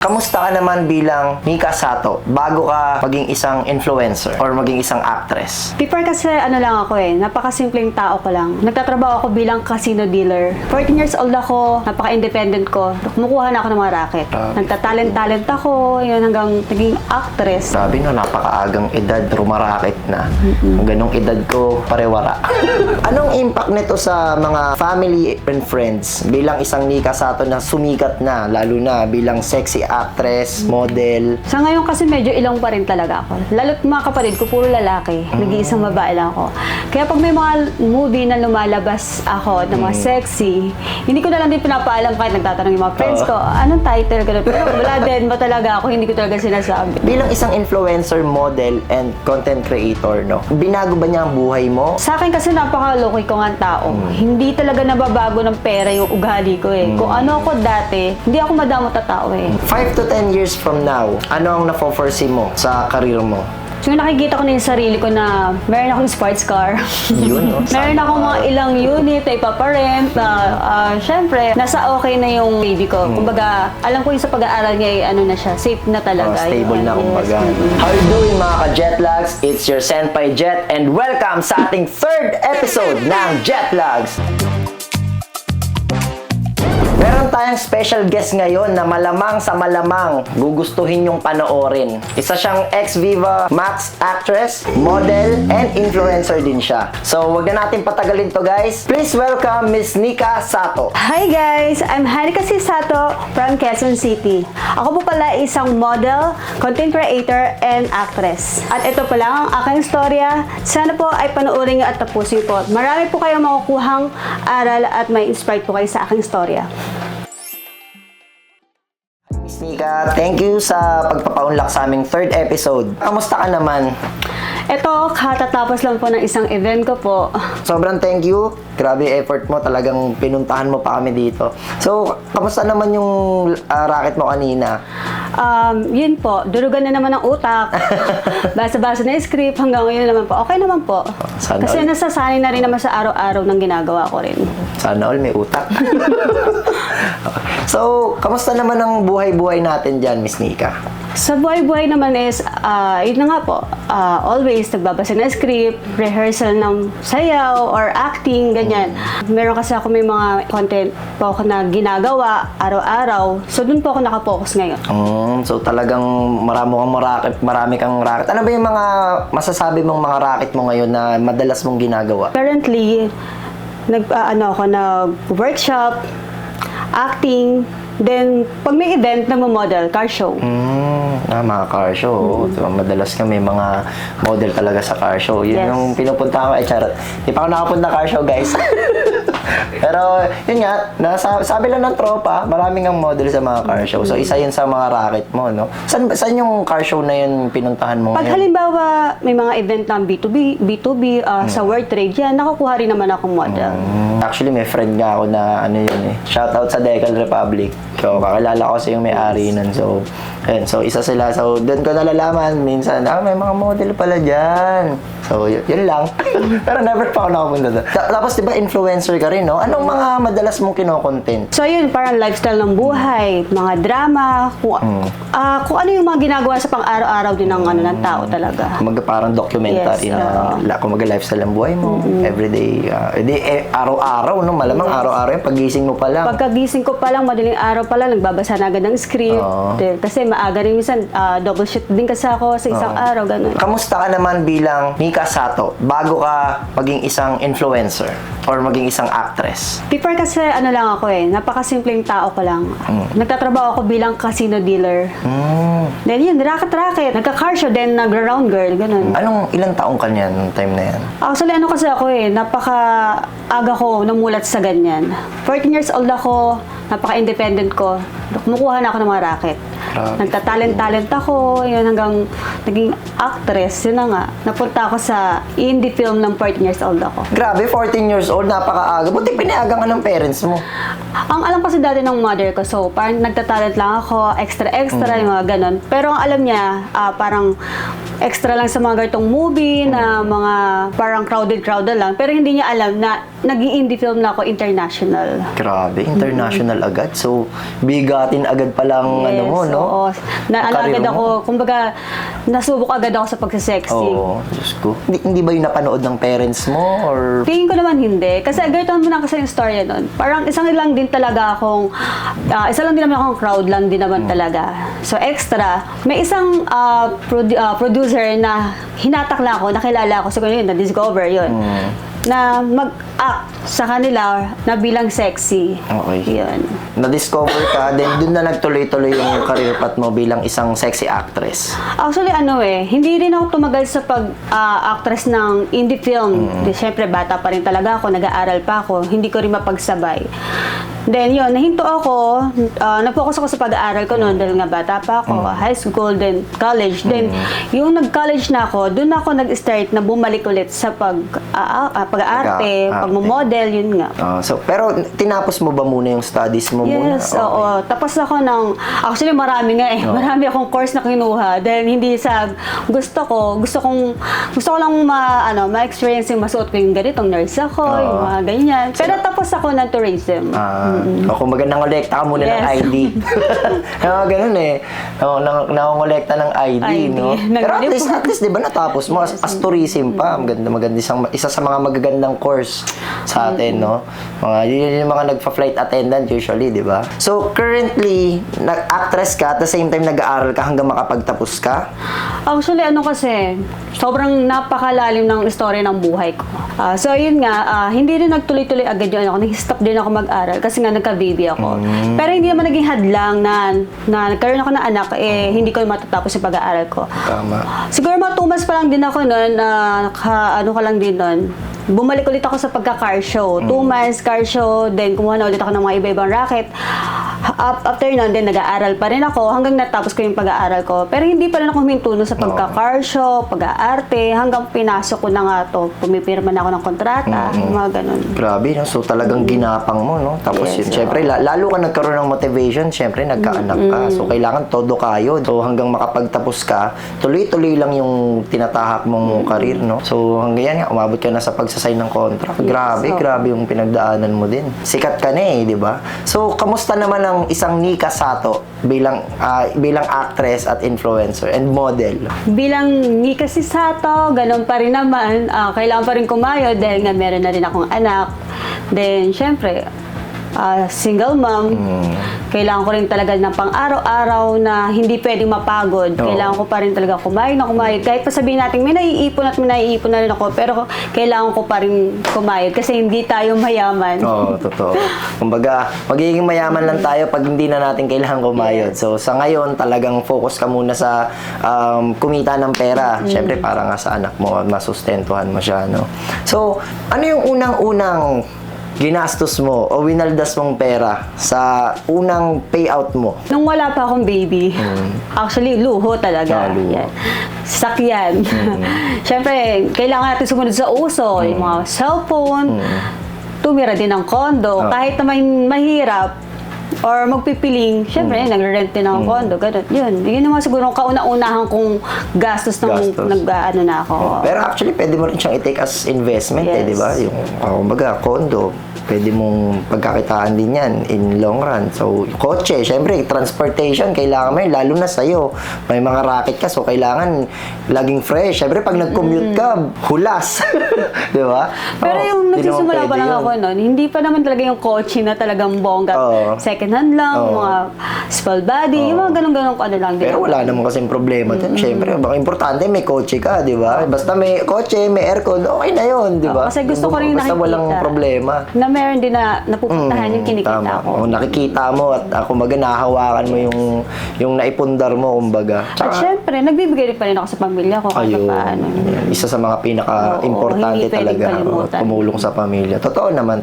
Kamusta ka naman bilang Mika Sato bago ka maging isang influencer or maging isang actress? Before kasi lang ako napakasimpleng tao ko lang. Nagtatrabaho ako bilang casino dealer. 14 years old ako, napaka-independent ko. Kumukuha na ako ng mga racket. Nagtatalent-talent ako, yun hanggang naging actress. Sabi no, napakaagang edad, rumaraket na. Kung ganong edad ko, parewara. Anong impact nito sa mga family and friends bilang isang Mika Sato na sumikat na, lalo na bilang sexy actress, model? Sa ngayon kasi medyo ilong pa rin talaga ako. Lalo't mga kapatid ko, puro lalaki. Nag-iisang babae lang ako. Kaya pag may mga movie na lumalabas ako na mga sexy, hindi ko na lang din pinapaalam kahit nagtatanong yung mga friends ko, anong title ko? Pero wala din ba talaga ako, hindi ko talaga sinasabi. Bilang isang influencer, model, and content creator, no? Binago ba niya ang buhay mo? Sa akin kasi napaka-loki ko nga tao. Hindi talaga nababago ng pera yung ugali ko Kung ano ako dati, hindi ako madamot na tao 5 to 10 years from now, ano ang na-foresee mo sa career mo? So nakikita ko na yung sarili ko na meron akong sports car. Yun, no? Meron akong mga ilang unit na ipaparent na syempre, nasa okay na yung baby ko. Kumbaga, alam ko yung sa pag-aaral niya na siya, safe na talaga. Stable na kumbaga. How you doing mga ka-Jetlags? It's your Senpai Jet and welcome sa ating third episode ng Jetlags! Meron tayong special guest ngayon na malamang sa malamang gugustuhin yung panoorin. Isa siyang ex-Viva Max actress, model, and influencer din siya. So, wag na natin patagalin to guys. Please welcome Miss Nika Sato. Hi guys! I'm Hanika Sato from Quezon City. Ako po pala isang model, content creator, and actress. At ito pa lang ang aking istorya. Sana po ay panoorin niyo at tapusin po. Marami po kayong makukuhang aral at may inspired po kayo sa aking istorya. Miss Nika, thank you sa pagpapaunlak sa aming third episode. Kamusta ka naman? Ito, katatapos lang po ng isang event ko po. Sobrang thank you. Grabe effort mo. Talagang pinuntahan mo pa kami dito. So, kamusta naman yung racket mo kanina? Yun po, durugan na naman ang utak. Basa-basa na yung script. Hanggang ngayon naman po, okay naman po. Sana Kasi all. nasasanay na rin naman sa araw-araw ng ginagawa ko rin. Sana all may utak. So, kamusta naman ang buhay-buhay natin dyan, Miss Nika? Sa buhay-buhay naman is, yun na nga po, always nagbabasa ng script, rehearsal ng sayaw or acting, ganyan. Meron kasi ako may mga content po ako na ginagawa araw-araw. So, dun po ako nakapokus ngayon. So, talagang marami kang racket. Ano ba yung mga masasabi mong mga racket mo ngayon na madalas mong ginagawa? Currently, nag-workshop, acting, then pag may event, nagmo-model, car show. Mga car show. So, madalas kami mga model talaga sa car show. Yun Yes. yung pinupunta ko. Charot. Di pa ako nakapunta car show, guys. Pero, yun nga, sabi lang ng tropa, maraming ang model sa mga car show. So, isa yun sa mga racket mo, no? Saan yung car show na yun pinuntahan mo Pag ngayon? halimbawa, may mga event ng B2B, sa World Trade, yan, nakukuha rin naman akong model. Actually, may friend nga ako na shoutout sa Decal Republic. So, kakilala ko kasi yung may-ari nun. So, ayun. So, isa sila. So, doon ko nalalaman minsan, may mga model pala dyan. So, yun lang. Pero never pa ako nakapunta doon. Tapos, di ba, influencer ka rin, no? Anong mga madalas mong kinokontent? So yun, parang lifestyle ng buhay, mga drama, kung ano yung mga ginagawa sa pang-araw-araw din ng, ng tao talaga. Kumaga parang documentary Yes, na kumaga lifestyle ng buhay mo, everyday, araw-araw, no? Malamang araw-araw yung pagising mo pa lang. Pagkagising ko pa lang, madaling araw pa lang, nagbabasa na agad ng script. Kasi maaga rin minsan, double shift din kasi ako sa isang araw, ganun. Kamusta ka naman bilang Mika Sato bago ka maging isang influencer or maging isang actress? Before kasi lang ako napakasimpleng tao ko lang. Nagtatrabaho ako bilang casino dealer. Then yun, racket-racket, nagka-car show, then nag-round girl, ganun. Ilang taong ka niyan nung time na yan? Actually, kasi ako napaka-aga ko namulat sa ganyan. 14 years old ako, napaka-independent ko. Kumukuha na ako ng mga racket. Nagtatalent-talent ako, yun hanggang naging actress, yun na nga. Napunta ako sa indie film ng 14 years old ako. Grabe, 14 years old, napakaaga. Buti pinayagan ka ng parents mo. Ang alam kasi dati ng mother ko, so parang nagtatalent lang ako, extra, yung mga ganon. Pero ang alam niya, parang extra lang sa mga ganitong movie na mga parang crowded lang. Pero hindi niya alam na nag-i-indie film na ako international. Grabe, international agad. So, bigatin agad palang ano mo, no? Oo. Naano Karir agad mo. ako, kumbaga, nasubok agad ako sa pagsisexy. Oo, Diyos ko. Hindi ba yung napanood ng parents mo? Or Tingin ko naman hindi. Kasi ganito naman kasi yung storya nun. Parang isang lang din talaga akong, isa lang din naman akong crowd lang din naman talaga. So extra, may isang producer na hinatak lang ako, nakilala ko, siguro yun, na-discover yun. Na mag-act sa kanila na bilang sexy. Okay. Yun. na-discover ka, then dun na nagtuloy-tuloy yung career path mo bilang isang sexy actress. Actually, hindi rin ako tumagal sa pag-actress ng indie film. Siyempre, bata pa rin talaga ako, nag-aaral pa ako, hindi ko rin mapagsabay. Then, yun, nahinto ako, nag-focus ako sa pag-aaral ko noon dahil nga bata pa ako, high school, then college. Then, yung nag-college na ako, dun ako nag-start na bumalik ulit sa pag-aarte, pag-model, yun nga. Pero tinapos mo ba muna yung studies mo muna? Yes, oo. Tapos ako actually marami nga eh. Marami akong course na kinuha dahil hindi sa gusto ko lang ma-experience yung masuot ko yung ganitong nurse ako, yung mga ganyan. Pero tapos ako ng tourism. Kung magandang ngolekta ka muna ng Yes. ID. Ganun eh. Nakongolekta ng ID, no? Pero at least, di ba natapos mo as tourism pa. Maganda isa sa mga magagandang course sa atin, no? Yun yung mga nagpa-flight attendant usually, di ba? So, currently, nag-actress ka at the same time nag-aaral ka hanggang makapagtapos ka? Actually, kasi, sobrang napakalalim ng story ng buhay ko. So, yun nga, hindi rin nagtuloy-tuloy agad yun ako. Nag-stop din ako mag-aral kasi nga nagka-baby ako. Pero hindi naman naging hadlang na nagkaroon ako ng anak, hindi ko matatapos yung pag-aaral ko. Tama. Siguro mga 2 months pa lang din ako noon, ka lang din noon. Bumalik ulit ako sa pagka-car show. 2 months car show, then kumuha na ulit ako ng mga iba-ibang racket. After nun, then nag-aaral pa rin ako hanggang natapos ko yung pag-aaral ko. Pero hindi pa rin ako huminto sa pagka-car show, pag-aarte, hanggang pinasok ko na nga to. Pumipirma na ako ng kontrata, mga ganun. Grabe, no? So talagang ginapang mo, no? Tapos Yes, yun, syempre, lalo ka nagkaroon ng motivation, syempre, nagkaanak ka. So kailangan todo kayo. So hanggang makapagtapos ka, tuloy-tuloy lang yung tinatahak mong karir, no? So hanggang yan nga, umabot ka na sa pagsasign ng contract. Grabe yung pinagdaanan mo din. Sikat ka na eh, di ba? So, kamusta naman ang isang Nika Sato bilang actress at influencer and model? Bilang Nika si Sato, ganun pa rin naman. Kailangan pa rin kumayod dahil nga meron na rin akong anak. Then, syempre, single mom. Kailangan ko rin talaga ng pang-araw-araw na hindi pwedeng mapagod. Kailangan ko pa rin talaga kumayod na kumayod. Kahit pa sabihin natin, may naiipon na rin ako, pero kailangan ko pa rin kumayod kasi hindi tayo mayaman. Oo, totoo. Kumbaga, magiging mayaman lang tayo pag hindi na natin kailangan kumayod. So, sa ngayon, talagang focus ka muna sa kumita ng pera. Siyempre, para nga sa anak mo, masustentuhan mo siya, no? So, ano yung unang-unang ginastos mo o winaldas mong pera sa unang payout mo? Nung wala pa akong baby, actually, luho talaga. Luho. Yan. Sakyan. Siyempre, kailangan natin sumunod sa uso. Yung mga cellphone, tumira din ng kondo. Kahit na mahirap, or magpipiling, syempre, nagre-rent din ng kondo, ganun. Yun naman siguro kauna-unahan kong gastos nung nag-ano na ako. Pero actually, pwede mo rin siyang i-take as investment, di ba? Yung, kumbaga, kondo, pwede mong pagkakitaan din yan in long run. So, kotse, syempre, transportation, kailangan mo yun, lalo na sa'yo. May mga racket ka, so kailangan laging fresh. Syempre, pag nag-commute ka, hulas. Di ba? Pero yung nagsisimula pa lang ako nun, hindi pa naman talaga yung kotse na talagang bongga. Second hand lang, mga small body, yung mga ganun-ganun ko ano lang. Pero wala naman kasing problema dun. Syempre, baka importante may kotse ka, di ba? Basta may kotse, may aircon, okay na yun, di ba? Kasi gusto ko rin basta nakikita. walang problema. Na meron din na napupuntahan yung kinikita ko. Nakikita mo at kumbaga nahahawakan mo yung naipundar mo, kumbaga. At syempre, nagbibigay rin pa rin ako sa pamilya ko kahit paano. Isa sa mga pinaka-importante hindi pwedeng talaga, kalimutan. tumulong sa pamilya. Totoo naman.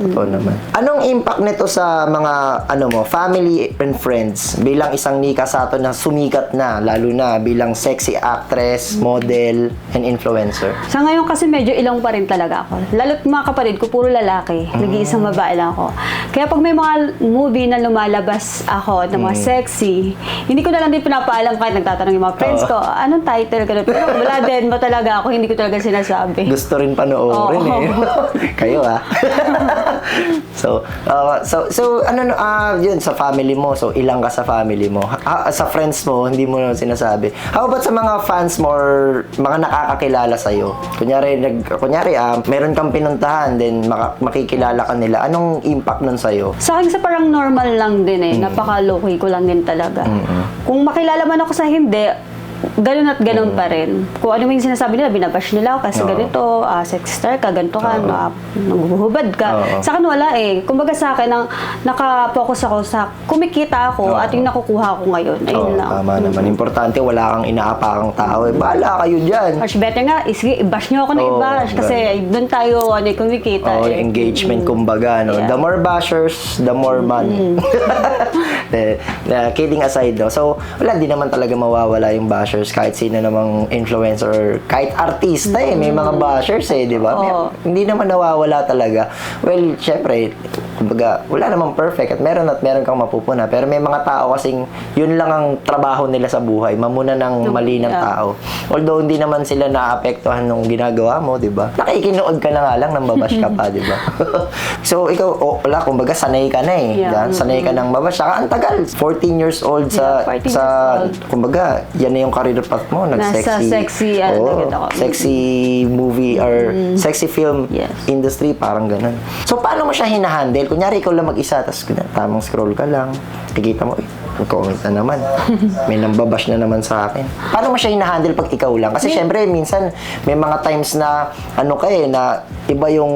Anong impact nito sa mga family and friends bilang isang Nika Sato na sumikat na, lalo na bilang sexy actress, model, and influencer? Sa ngayon kasi medyo ilong pa rin talaga ako. Lalo't mga kapatid ko, puro lalaki. Nag-iisang isang babae lang ako. Kaya pag may mga movie na lumalabas ako na mga sexy, hindi ko na lang din pinapaalam kahit nagtatanong yung mga friends ko, anong title ka na? Pero wala din ba talaga ako, hindi ko talaga sinasabi. Gusto rin panoorin Oo. Kayo So ano yun sa family mo. So ilang ka sa family mo? Sa friends mo, hindi mo na sinasabi. How about sa mga fans mo or mga nakakakilala sa iyo? Kunyari meron kang pinuntahan then makikilala ka nila. Anong impact nun sa iyo? Sa akin sa parang normal lang din napaka-low-key ko lang din talaga. Kung makilala man ako sa hindi, ganun at ganun pa rin. Kung ano yung sinasabi nila, binabash nila ako kasi ganito, sexy star ka, ganito ka, naghuhubad ka. Sa akin wala Kumbaga sa akin, nakapokus ako sa kumikita ako at yung nakukuha ko ngayon. Ayun lang. Tama naman. Importante, wala kang inaapakang tao. Bahala kayo dyan. Much better nga, sige, i-bash nyo ako na i-bash kasi doon tayo kumikita. Engagement kumbaga. No? Yeah. The more bashers, the more money. Kidding aside, no? So, wala, di naman talaga mawawala yung bashers kahit sino namang influencer or kahit artista may mga bashers di ba? Hindi naman nawawala talaga. Well, syempre, kumbaga, wala namang perfect at meron kang mapupuna. Pero may mga tao kasing yun lang ang trabaho nila sa buhay, mamuna ng mali ng tao. Although hindi naman sila naapektuhan nung ginagawa mo, di ba? Nakikinood ka na nga lang nang babash ka pa, di ba? So, ikaw, wala, kumbaga, sanay ka na Yeah. Sanay ka nang babash. Saka ang tagal, 14 years old 14 years old. Kumbaga, yan na yung career path mo, Nasa sexy, sexy movie or sexy film Yes. industry, parang ganun. So, paano mo siya hinahandle? Kunyari, ikaw lang mag-isa, tapos tamang scroll ka lang, kikita mo, comment na naman. May nambabash na naman sa akin. Paano mo siya hinahandle pag ikaw lang? Kasi syempre, minsan, may mga times na, na iba yung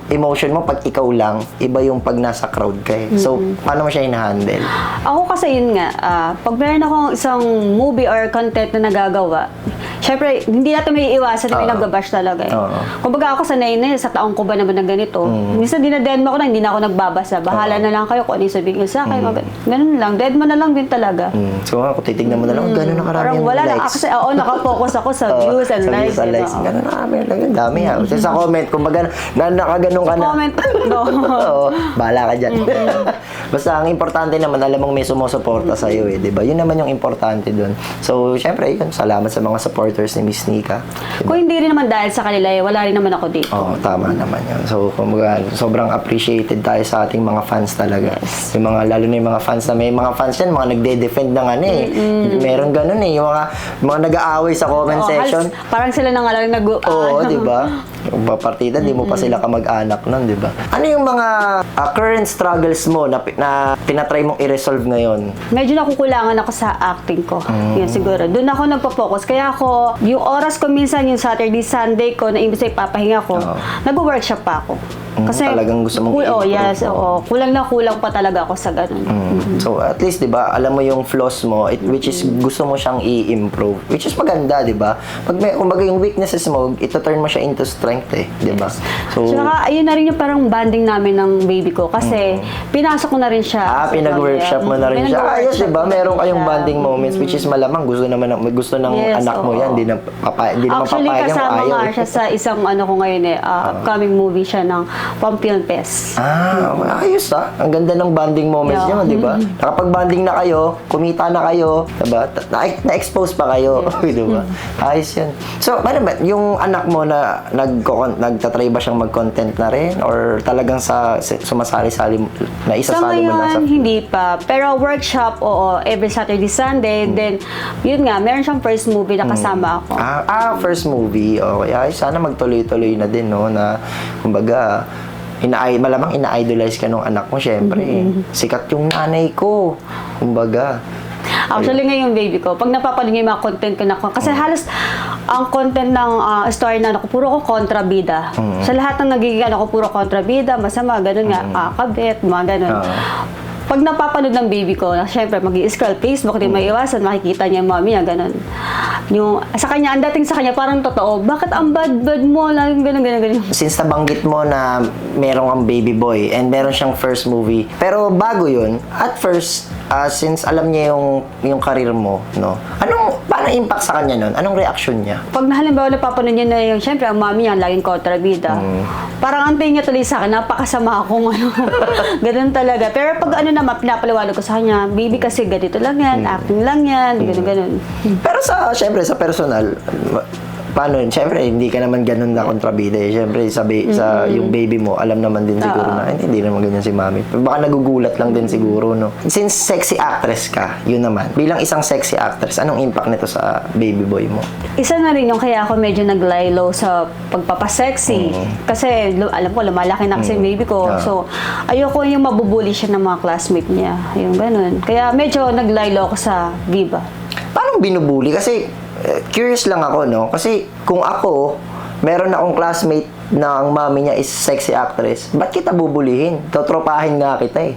emotion mo pag ikaw lang, iba yung pag nasa crowd ka So, paano mo siya hinahandle? Ako kasi yun nga, pag meron akong isang movie or content na nagagawa, syempre, hindi natin may iwasan na may nagbabash talaga Kumbaga ako sanay na sa taong ko ba naman ng ganito. Minsan dinadedma ko na, hindi na ako nagbabasa. Bahala na lang kayo kung ano yung sabihin nyo sa akin. Ganun lang, deadma na lang din talaga. So, kung titignan mo na lang, gano'n na karami Parang yung wala na likes. kasi, nakapokus ako sa views and likes. Gano'n na kami. Dami Kasi sa comment, kumbaga, nakaganon ka na. Comment. No. Oo, bahala ka dyan. Basta ang importante naman, alam mong may sumusuporta sa'yo di ba? Yun naman yung importante dun. So, syempre, yun, salamat sa mga supporters ni Miss Nika. Kung hindi rin naman dahil sa kanila, wala rin naman ako dito. Oo, tama naman yun. So, kumbaga, sobrang appreciated tayo sa ating mga fans talaga. Yes. Yung mga, lalo na yung mga fans na may mga fans yan, mga nagde-defend ng Meron ganun yung mga nag-aaway sa comment section. Parang sila na nga lang Oo, di ba? Yung partida, di mo pa sila kamag-anak nun, di ba? Ano yung mga current struggles mo na tinatry mong i-resolve ngayon? Medyo nakukulangan ako sa acting ko. Yan siguro. Doon ako nagpo-focus. Kaya ako, yung oras ko minsan, yung Saturday, Sunday ko, na imbis ay papahinga ko, nag-workshop pa ako. Kasi talagang gusto mong i-improve. i-improve. Kulang na kulang pa talaga ako sa ganun. So, at least, di ba, alam mo yung flaws mo, which is gusto mo siyang i-improve. Which is maganda, di ba? Kumbaga yung weaknesses mo, ito-turn mo siya into strength di ba? So, tsaka, ayun na rin yung parang bonding namin ng baby ko. Kasi, pinasok ko na rin siya. pinag-workshop mo na rin siya. Ayos, di ba? Meron kayong bonding moments, which is malamang gusto ng Yes, anak mo yan. Hindi naman Actually, papayagan kung kasama ayaw. nga siya sa isang ko ngayon upcoming movie siya ng Pampion Fest. Ayos Ang ganda ng bonding moments niyo, di ba? Nakapag-bonding na kayo, kumita na kayo, di ba? Na-expose pa kayo, di ba? Ayos yun. So, ano ba, yung anak mo na nagtatry ba siyang mag-content na rin? Or talagang sumasali-sali, na Sa isasali mo lang sa... ngayon, hindi pa. Pero workshop, every Saturday, Sunday. Then, yun nga, meron siyang first movie na kasama ako. First movie. Okay. Ay, sana magtuloy-tuloy na din, no? Na, kumbaga, malamang ina-idolize ka nung anak mo, syempre. Sikat yung nanay ko. Kumbaga. Actually, ngayon, baby ko, pag napapanood niya yung mga content ko na kasi halos ang content ng story na ako, puro ko kontrabida. Sa lahat ng nagiging puro kontrabida, masama, ganun nga, kabit, mga ganun. Pag napapanood ng baby ko, syempre, mag-i-scroll Facebook, di may iwasan, makikita niya yung mami niya, ganun. Yung, sa kanya, ang dating sa kanya, parang totoo, bakit ang bad-bad mo, lang ganun. Since nabanggit mo na meron kang baby boy and meron siyang first movie, pero bago yun, at first, since alam niya yung career mo, no? paano impact sa kanya nun? Anong reaction niya? Pag halimbawa napapanood niya na yung, syempre, ang mami niya, laging kontrabida. Parang antayin niya tuloy sa akin, napakasama akong ano. Ganun talaga. Pero pag ano naman, pinapaliwanag ko sa kanya, baby kasi ganito lang yan, acting lang yan, ganun. Pero syempre, sa personal, paano yun? Syempre, hindi ka naman ganun na kontrabida eh. Syempre, sa yung baby mo, alam naman din siguro na, hindi naman ganyan si mami. Baka nagugulat lang din siguro, no? Since sexy actress ka, yun naman. Bilang isang sexy actress, anong impact nito sa baby boy mo? Isa na rin yung kaya ako medyo nag-lie-low sa pagpapasexy. Kasi alam ko, lumalaki na kasi yung baby ko. So, ayoko yung mabubuli siya ng mga classmate niya. Yung ganun. Kaya medyo nag-lie-low ako sa Viva. Paano binubuli? Kasi, curious lang ako, no? Kasi, kung ako, meron akong classmate na ang mami niya is sexy actress, ba't kita bubulihin? Totropahin nga kita eh.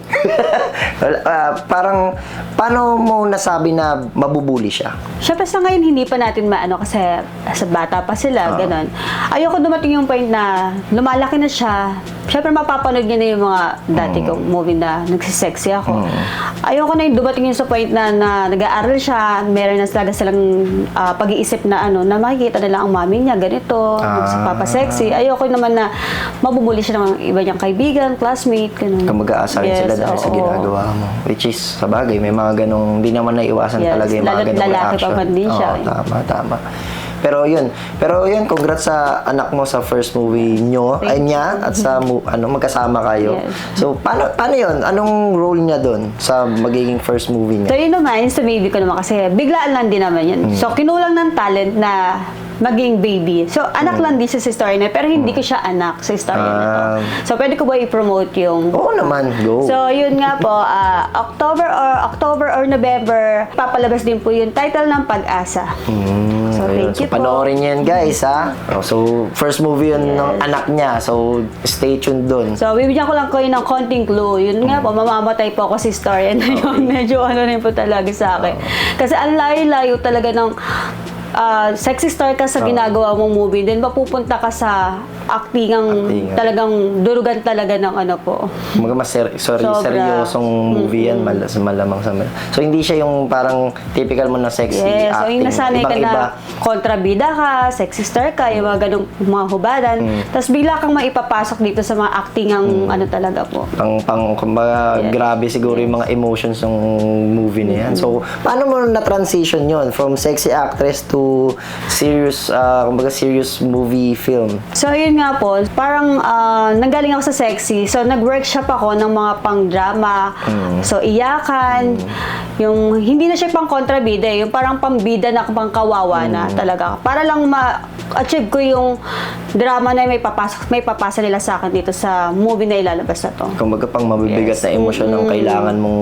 Parang, paano mo nasabi na mabubuli siya? Siyempre sa ngayon, hindi pa natin maano kasi sa bata pa sila, ganun. Ayoko dumating yung point na lumalaki na siya. Siyempre mapapanood niya na yung mga dati kong movie na nagsisexy ako. Ayoko na yung dumating yung sa point na nag-aaral siya, meron na talaga silang pag-iisip na ano, na makikita nila ang mami niya, ganito, nagpapasexy. Ayoko naman na mabubuli siya ng iba niyang kaibigan, classmate, ganun. Kung mag-aasar sila dahil sa ginagawa mo. Which is, sa bagay, may mga ganong, hindi naman naiiwasan talaga yung mga ganong lalaki reaction. pa man din siya. Tama. Pero yun, congrats sa anak mo sa first movie nyo, niya, at sa magkasama kayo. Yes. So, paano yun? Anong role niya doon sa magiging first movie So niya? yun naman, sa baby ko naman kasi biglaan lang din naman yun. So kinulang ng talent na maging baby. So anak lang din siya sa story na pero hindi ko siya anak sa story na to. So pwede ko ba i-promote yung... Oo naman, go. So yun nga po, October or November, papalabas din po yung title ng Pag-asa. So Ayun. thank you So, po. panoorin niyo yan, guys, ha? So, first movie yun ng anak niya. So, stay tuned dun. So, bibigyan ko lang kayo ng konting clue. Yun nga po, mamamatay po ako si story na yun. Medyo ano rin po talaga sa akin. Kasi ang layo-layo talaga ng sexy star ka sa ginagawa mong movie, then mapupunta ka sa actingang talagang durugan talaga ng ano po. Mas seryosong movie yan, malamang sa so hindi siya yung parang typical mo na sexy Yes, so acting. yung nasanay ka Ibang-iba. na kontrabida ka, sexy star ka, yung mga ganong mga hubadan, tapos bigla kang maipapasok dito sa mga actingang ano talaga po. Kumbaga, grabe siguro yung mga emotions ng movie na yan. So, paano mo na-transition yon from sexy actress to serious, kumbaga serious movie film? So, yun nga po, parang nanggaling ako sa sexy. So, nag-workshop ako ng mga pang-drama. So, iyakan. Yung, hindi na siya pang kontrabida, yung parang pambida na pang kawawa na talaga. Para lang ma-achieve ko yung drama na may papasa nila sa akin dito sa movie na ilalabas na to. Kumbaga, pang mabibigat na emosyon ng kailangan mong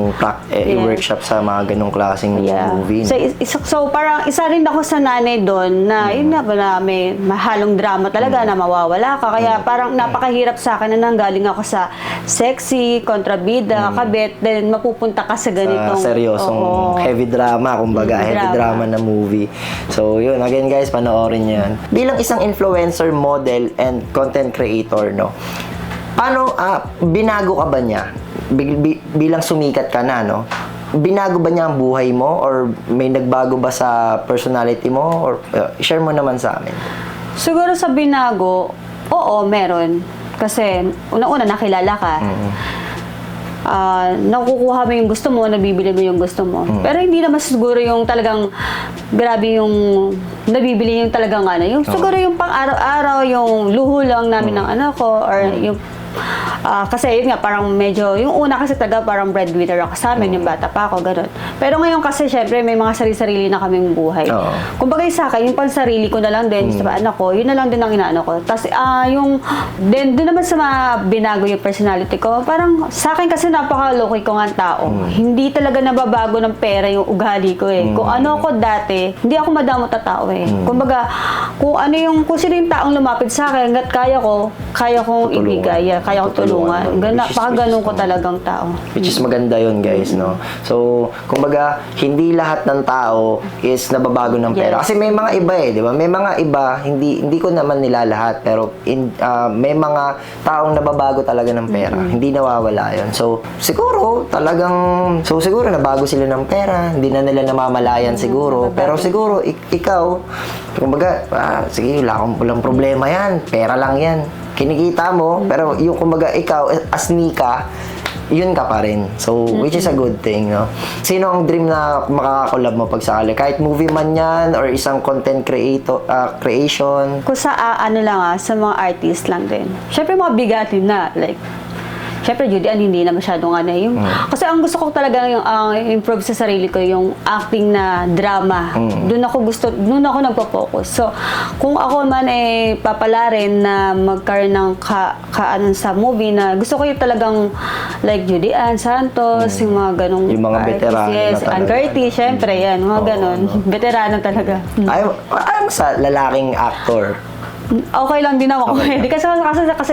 i-workshop sa mga ganong klaseng movie. So, parang isa rin ako sa nanay doon na yun nga ba na may mahalong drama talaga na mawawala ka. Kaya parang napakahirap sa akin na nanggaling ako sa sexy, kontrabida, kabit, then mapupunta ka sa ganitong... Seryosong heavy drama, kumbaga, heavy drama na movie. So, yun. Again, guys, panoorin nyo yan. Bilang isang influencer, model, and content creator, no? Paano, binago ka ba niya? Bilang sumikat ka na, no? Binago ba niya ang buhay mo? Or may nagbago ba sa personality mo? Or share mo naman sa amin. Siguro sa binago, oo, meron. Kasi, unang-una, nakilala ka. Nakukuha mo yung gusto mo, nabibili mo yung gusto mo. Pero hindi naman siguro yung talagang grabe yung nabibili yung talagang ano. Yung siguro yung pang araw-araw, yung luho lang namin ng anak ko, or yung kasi yun nga, parang medyo, yung una kasi taga parang breadwinner ako sa amin, yung bata pa ako, gano'n. Pero ngayon kasi, syempre, may mga sarili-sarili na kaming buhay. Kumbaga sa akin, yung pansarili ko na lang din, sa anak ko, yun na lang din ang inaano ko. Tapos, yung, din naman sa mga binago yung personality ko, parang sa akin kasi napaka-loki ko nga tao. Hindi talaga nababago ng pera yung ugali ko eh. Kung ano ako dati, hindi ako madamot na tao eh. Kumbaga, kung sino yung taong lumapit sa akin, hanggat kaya kong ibigay, kaya kong tulungan. tulungan. Napakaganon ko talagang tao. Which is maganda yun, guys, no? So, kumbaga, hindi lahat ng tao is nababago ng pera. Yes. Kasi may mga iba di ba? May mga iba, hindi ko naman nila lahat, pero may mga taong nababago talaga ng pera. Hindi nawawala yun. So, siguro nabago sila ng pera. Hindi na nila namamalayan siguro. Pero siguro, ikaw, kumbaga, sige, walang problema yan. Pera lang yan. Kinikita mo, pero yung kumbaga ikaw, as Nika, yun ka pa rin. So, which is a good thing, no? Sino ang dream na makakakolab mo pag sakali? Kahit movie man yan, or isang content creation? Kung sa sa mga artist lang din. Siyempre mga bigatin na, like, siyempre, Judy Ann, hindi na masyadong kasi ang gusto ko talaga yung improve sa sarili ko, yung acting na drama. Doon ako nagpo-focus. So, kung ako man papalarin na magkaroon ng sa movie na gusto ko yung talagang like Judy Ann Santos, yung mga ganong Yung mga veterano yes, na talaga. Ann Curtis, syempre, yan, mga ganon. Veterano talaga. Ayaw mo sa lalaking actor? Okay lang din naman comedy. Kasi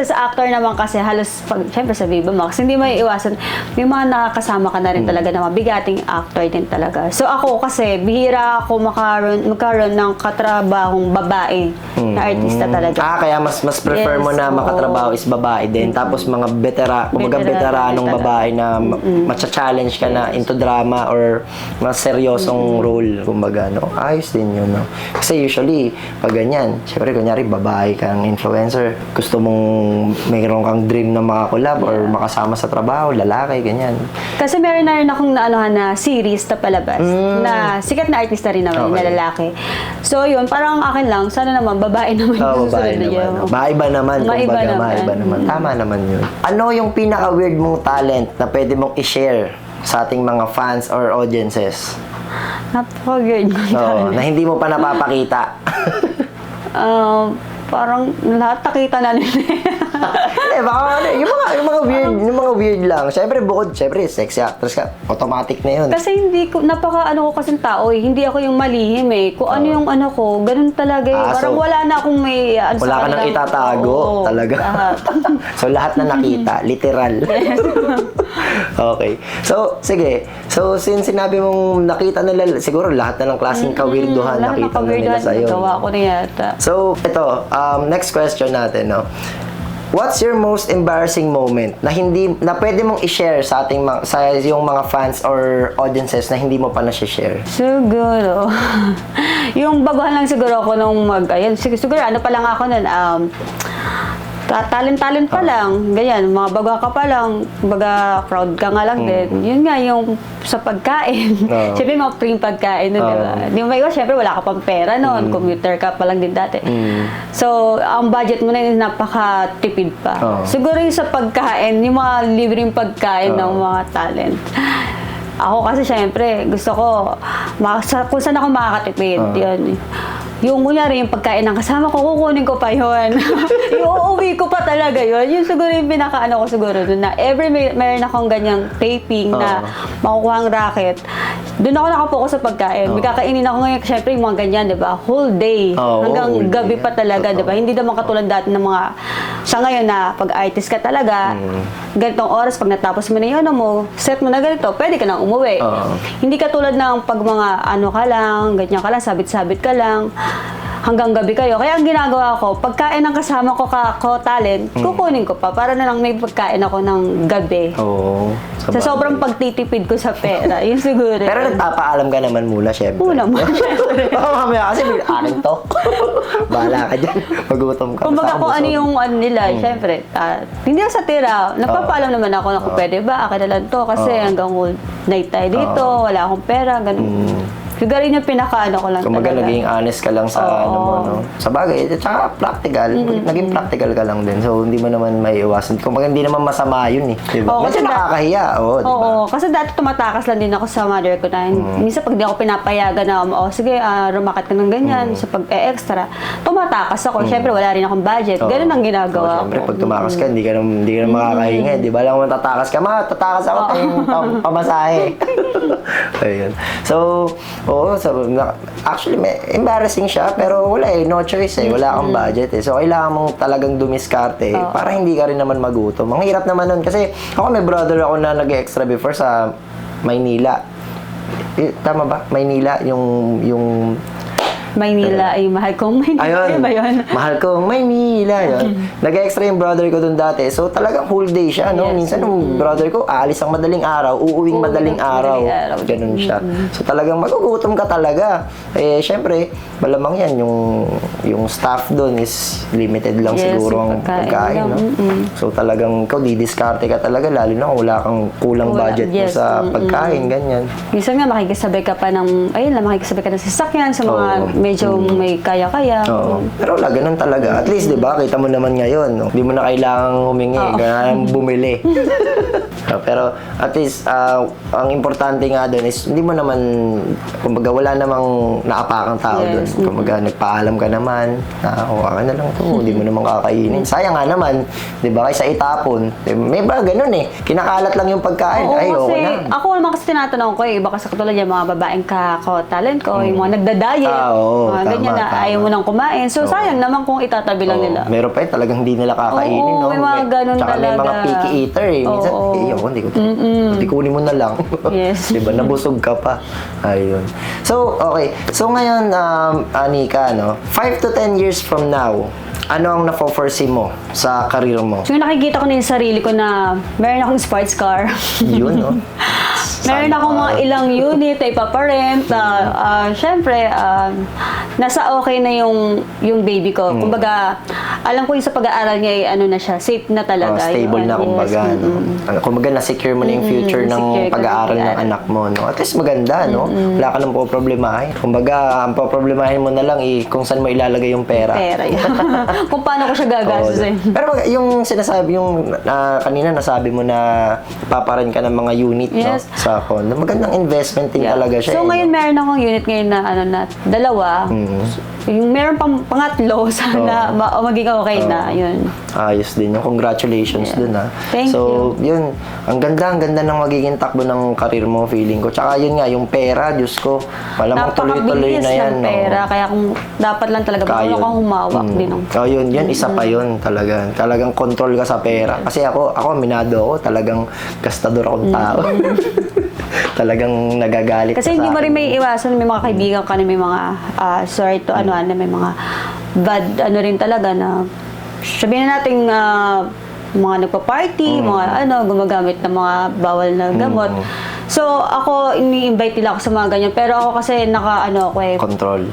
sa actor naman kasi halos syempre sa Viva Max, hindi may iwasan. May mga nakakasama ka na rin talaga na mabigating actor din talaga. So ako kasi bihira ako magkaroon ng katrabahong babae na artista talaga. Kaya mas prefer mo na makatrabaho is babae din. Tapos mga veteranong babae na matcha-challenge ka na into drama or mas seryosong role, kumbaga, no? Ayos din yun, no? Kasi usually, pag ganyan, syempre, kunyari, babae kang influencer, gusto mong mayroon kang dream na makakolab or makasama sa trabaho, lalaki, ganyan. Kasi meron na rin akong na series na palabas na sikat na artista rin naman na lalaki. So yun, parang akin lang, sana naman babae naman yung babae susunod na naman. yun. Maiba naman, Maiba kumbaga, naman. maiba naman. Tama naman yun. Ano yung pinaka-weird mong talent na pwede mong i-share sa ating mga fans or audiences? Napaka-weird ko Na hindi mo pa napapakita. parang lahat nakita na nila. Baka yung mga weird lang. Siyempre sexy actress ka, automatic na yun. Kasi napaka ko kasing tao Hindi ako yung malihim Kung ano yung ko, ganun talaga Parang so, wala na akong may wala ka nang itatago, talaga. Lahat. So, lahat na nakita, literal. Okay. So, sige. So, since sinabi mong nakita nila, siguro lahat na ng klaseng kawirduhan nakita na nila sa'yo. Gawa ko na yata. So, ito, next question natin, no? What's your most embarrassing moment na pwede mong i-share sa yung mga fans or audiences na hindi mo pa na-share? Siguro. Yung baguhan lang siguro ako nung siguro pa lang ako nun, talent pa lang, ganyan, mga baga ka pa lang, baga proud ka nga lang din. Yun nga yung sa pagkain. Siyempre mga free pagkain nun, diba? Di mo maiwas, siyempre wala ka pang pera nun, commuter ka pa lang din dati. So, ang budget mo na yun napaka-tipid pa. Siguro yung sa pagkain, yung mga libreng pagkain ng mga talent. Ako kasi siyempre, gusto ko, kung saan ako makakatipid, yun. Yung kunyari, yung pagkain ng kasama ko, kukunin ko pa yun. Uuwi ko pa talaga yun. Yun siguro yung pinaka-ano ko siguro dun na meron akong ganyang taping na makukuha ang racket. Doon ako nakapokus sa pagkain. May kakainin ako ngayon, syempre yung mga ganyan, di ba? Whole day. Hanggang gabi pa talaga, di ba? Hindi naman katulad dati ng mga, sa ngayon na pag-artist ka talaga, ganitong oras, pag natapos mo na yun, set mo na ganito, pwede ka nang umuwi. Hindi katulad ng pag mga ka lang, ganyan ka lang, sabit-sabit ka lang, hanggang gabi kayo. Kaya ang ginagawa ko, pagkain ng kasama ko talent, kukunin ko pa para na lang may pagkain ako ng gabi. Sa sobrang pagtitipid ko sa pera, yun siguro. Pero nagpapaalam ka naman muna, syempre. Una mo. Mamaya kasi akin to. Bahala ka dyan. Magutom ka. Kumbaga kung ano yung nila, syempre, hindi lang sa tira. Nagpapaalam naman ako na kung pwede ba, akin na lang to kasi hanggang whole night tayo dito, wala akong pera, ganun. Siguro yun yung pinaka-ano ko lang kumbaga, talaga. naging honest ka lang sa no? Sa bagay, at saka practical. Naging practical ka lang din. So, hindi mo naman may iwasan. Kumbaga, hindi naman masama yun Diba? Medyo nakakahiya. Diba? Kasi dati tumatakas lang din ako sa mother ko na minsan pag di ako pinapayagan na, sige, rumakit ka ng ganyan, sa pag-extra, tumatakas ako. Siyempre, wala rin akong budget. Ganun ang ginagawa ko. Siyempre, pag tumakas ka, hindi ka na makakahinga. Di ba lang tatakas ka? Tatakas ako tayong pamasahe. Ayun. So, Oo, actually, embarrassing siya, pero wala no choice wala kang budget So, kailangan mong talagang dumiskarte para hindi ka rin naman magutom. Ang hirap naman nun, kasi ako may brother ako na nag-extra before sa Maynila. Tama ba? Maynila, yung Maynila ay mahal kong Maynila. ayun, Ba yun? mahal kong Maynila. Yun. Nag-extra yung brother ko dun dati. So, talagang whole day siya, no? Yes. Minsan, yung brother ko, aalis ang madaling araw, uuwing madaling araw. Ganun siya. So, talagang magugutom ka talaga. Eh, syempre, malamang yan, yung staff dun is limited lang Yes, siguro yung ang pagkain, no? So, talagang ikaw, didiskarte ka talaga, lalo na kung wala kang kulang budget mo Yes, sa pagkain, ganyan. Minsan nga makikisabay ka pa ng, ayun lang, makikisabay ka ng sasakyan sa mga medyo may kaya-kaya. Oo. Pero wala, ganun talaga. At least, di ba, kita mo naman ngayon, no? Hindi mo na kailangang humingi, kailangan bumili. Pero, at least, ang importante nga doon is, hindi mo naman, kumbaga, wala namang naapakang tao doon. Kumbaga, nagpaalam ka naman, na, ka na lang to, hindi mo naman kakainin. Sayang nga naman, di ba, kaysa itapon. May ba, ganun kinakalat lang yung pagkain. Oo, Ay, kasi okay na. ako naman kasi tinatanong ko iba kasi katulad yung mga babaeng talent ko, yung mga nagda-diet, Oo, mga ganyan na ayaw mo nang kumain. So, sayang naman kung itatabi lang nila. Meron pa talagang hindi nila kakainin, Oo, no? may mga ganun tsaka may mga talaga. picky eater, Minsan, ako, hindi kunin mo na lang. Yes. Diba, nabusog ka pa. Ayun. So, okay. So, ngayon, Anika, 5 to 10 years from now, ano ang na-foresee mo sa karir mo? So, yung nakikita ko na yung sarili ko na meron akong sports car. Yun, no? Meron akong mga ilang unit na ipaparent na syempre nasa okay na yung baby ko. Kumbaga, alam ko yung sa pag-aaral niya na siya, safe na talaga. Stable yung, na kumbaga. Kumbaga, na-secure mo na yung future ng pag-aaral ng anak mo. No? At least maganda, no? Wala ka nang poproblemahin. Kumbaga, ang poproblemahin mo na lang kung saan mo ilalagay yung pera. Pera. Kung paano ko siya gagastusin. Pero yung sinasabi, kanina nasabi mo na paparan ka ng mga unit, Yes. no? Sa condo. Magandang investment din talaga siya. So, ngayon meron akong unit ngayon na dalawa. Yung meron pang pangatlo, sana maging okay na. Yun. Ayos din yun. Congratulations dun, ha. Thank so, yun. Ang ganda ng magiging takbo ng karir mo, feeling ko. Tsaka yun nga, yung pera, Diyos ko, malamang tuloy-tuloy na yan. ng pera. Kaya kung dapat lang talaga, marunong kang humawak din. Yun, isa pa yun talaga. Talagang control ka sa pera. Kasi ako, minado ako, talagang gastador akong tao. Talagang nagagalit Kasi ka hindi sa mo akin. rin may iwasan, may mga kaibigan ka na may mga, sorry to na may mga bad, rin talaga na, sabihin na natin, mga nagpa-party, mga gumagamit ng mga bawal na gamot. So, ako, ini-invite nila ako sa mga ganyan. Pero ako kasi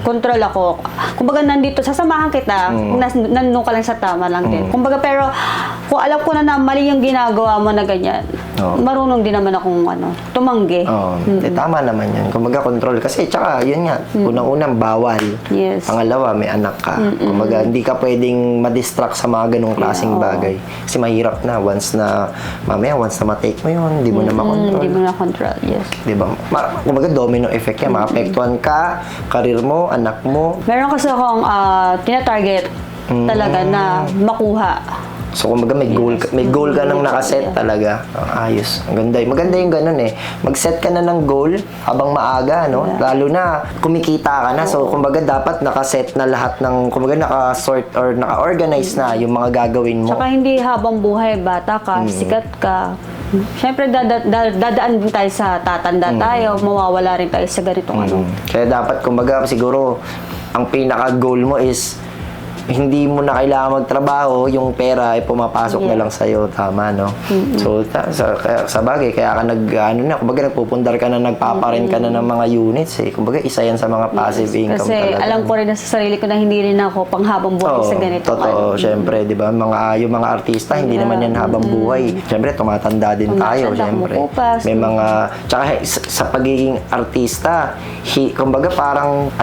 Control ako. Kumbaga, nandito, sasamahan kita, nandun ka lang sa tama lang din. Kumbaga, pero, kung alam ko na mali yung ginagawa mo na ganyan, marunong din naman akong, tumanggi. Tama naman yan. Kumbaga, control. Kasi, tsaka, yun nga, unang-unang bawal. Yes. Pangalawa, may anak ka. Kumbaga, hindi ka pwedeng ma-distract sa mga ganong klaseng bagay. Kasi mahirap na. Once na ma-take mo yun, hindi mo na makontrol. Hindi mo na control. Yes. Diba? Kumbaga, domino effect yan. Maapektuhan ka, karir mo, anak mo. Meron kasi akong tina-target talaga na makuha. So, kumbaga, may goal ka nang nakaset talaga. Ayos. Ang ganda. Maganda yung ganun Mag-set ka na ng goal habang maaga, no? Lalo na, kumikita ka na. So, kumbaga, dapat nakaset na lahat ng, kumbaga, nakasort or naka-organize na yung mga gagawin mo. Saka hindi habang buhay, bata ka, sikat ka. Siyempre, dadaan din tayo sa tatanda tayo, mawawala rin tayo sa ganitong Kaya dapat, kumbaga, siguro, ang pinaka-goal mo is hindi mo na kailangan magtrabaho, yung pera ay pumapasok na lang sa'yo. Tama, no? So, sa bagay, kaya ka kumbaga nagpupundar ka na, nagpaparin ka na ng mga units Kumbaga, isa yan sa mga passive income kasi talaga. alam ko rin na sa sarili ko na hindi rin ako panghabang buhay sa ganito. Totoo, syempre, di ba? Yung mga artista, hindi naman yan habang buhay. Syempre, tumatanda din tayo, syempre. May mga, tsaka sa pagiging artista, kumbaga parang,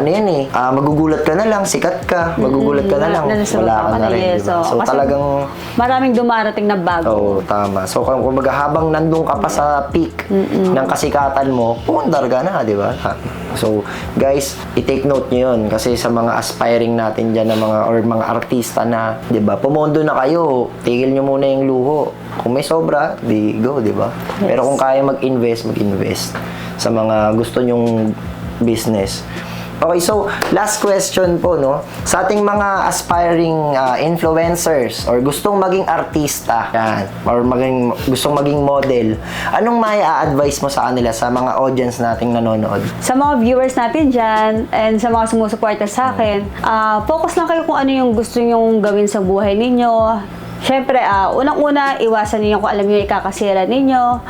magugulat ka na lang, sikat ka, magugulat ka na lang, wala ka na rin, diba? So, talagang maraming dumarating na bago. Tama. So, kumbaga, habang nandun ka pa sa peak ng kasikatan mo, pumundar ka na, di ba? So, guys, i-take note nyo yun. Kasi sa mga aspiring natin dyan, or mga artista na, di ba, pumondo na kayo, tigil nyo muna yung luho. Kung may sobra, di go, di ba? Pero kung kaya mag-invest sa mga gusto nyong business. Okay, so last question po, no? Sa ating mga aspiring influencers or gustong maging artista, yan, or gustong maging model, anong may a-advise mo sa kanila, sa mga audience nating nanonood? Sa mga viewers natin dyan and sa mga sumusuporta sa akin, focus lang kayo kung ano yung gusto nyong gawin sa buhay ninyo. Siyempre, unang-una, iwasan niyo kung alam niyo ikakasira ninyo.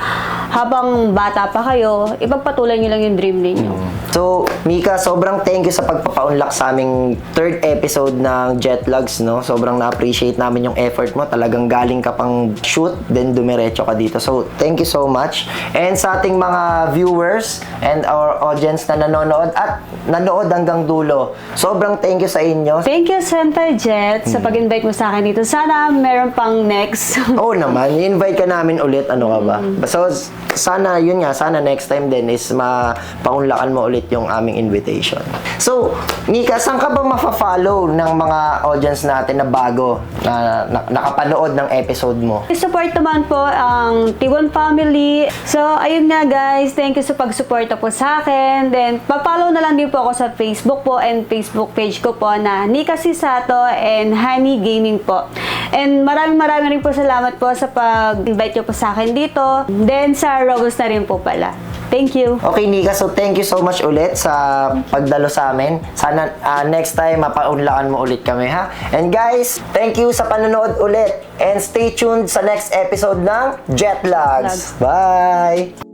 Habang bata pa kayo, ipagpatuloy niyo lang yung dream ninyo. So, Mika, sobrang thank you sa pagpapaunlak sa aming third episode ng Jetlogs, no? Sobrang na-appreciate namin yung effort mo. Talagang galing ka pang shoot, then dumiretso ka dito. So, thank you so much. And sa ating mga viewers and our audience na nanonood at nanood hanggang dulo, sobrang thank you sa inyo. Thank you, Center Jet, sa pag-invite mo sa akin dito. Sana meron pang next. Oo naman, i-invite ka namin ulit, ano ka ba? So, sana, yun nga, sana next time din is mapaunlakan mo ulit yung aming invitation. So, Mika, saan ka ba mafa-follow ng mga audience natin na bago, na nakapanood ng episode mo? Support naman po ang T1 family. So, ayun nga guys, thank you sa pag-suporta po sa akin. Then, pa-follow na lang din po ako sa Facebook po and Facebook page ko po na Nika Sisato and Honey Gaming po. And maraming rin po salamat po sa pag-invite nyo po sa akin dito. Then, sa Robust na rin po pala. Thank you. Okay, Nika, so thank you so much ulit sa pagdalo sa amin. Sana next time mapaunlakan mo ulit kami, ha? And guys, thank you sa panonood ulit. And stay tuned sa next episode ng Jetlogs. Bye!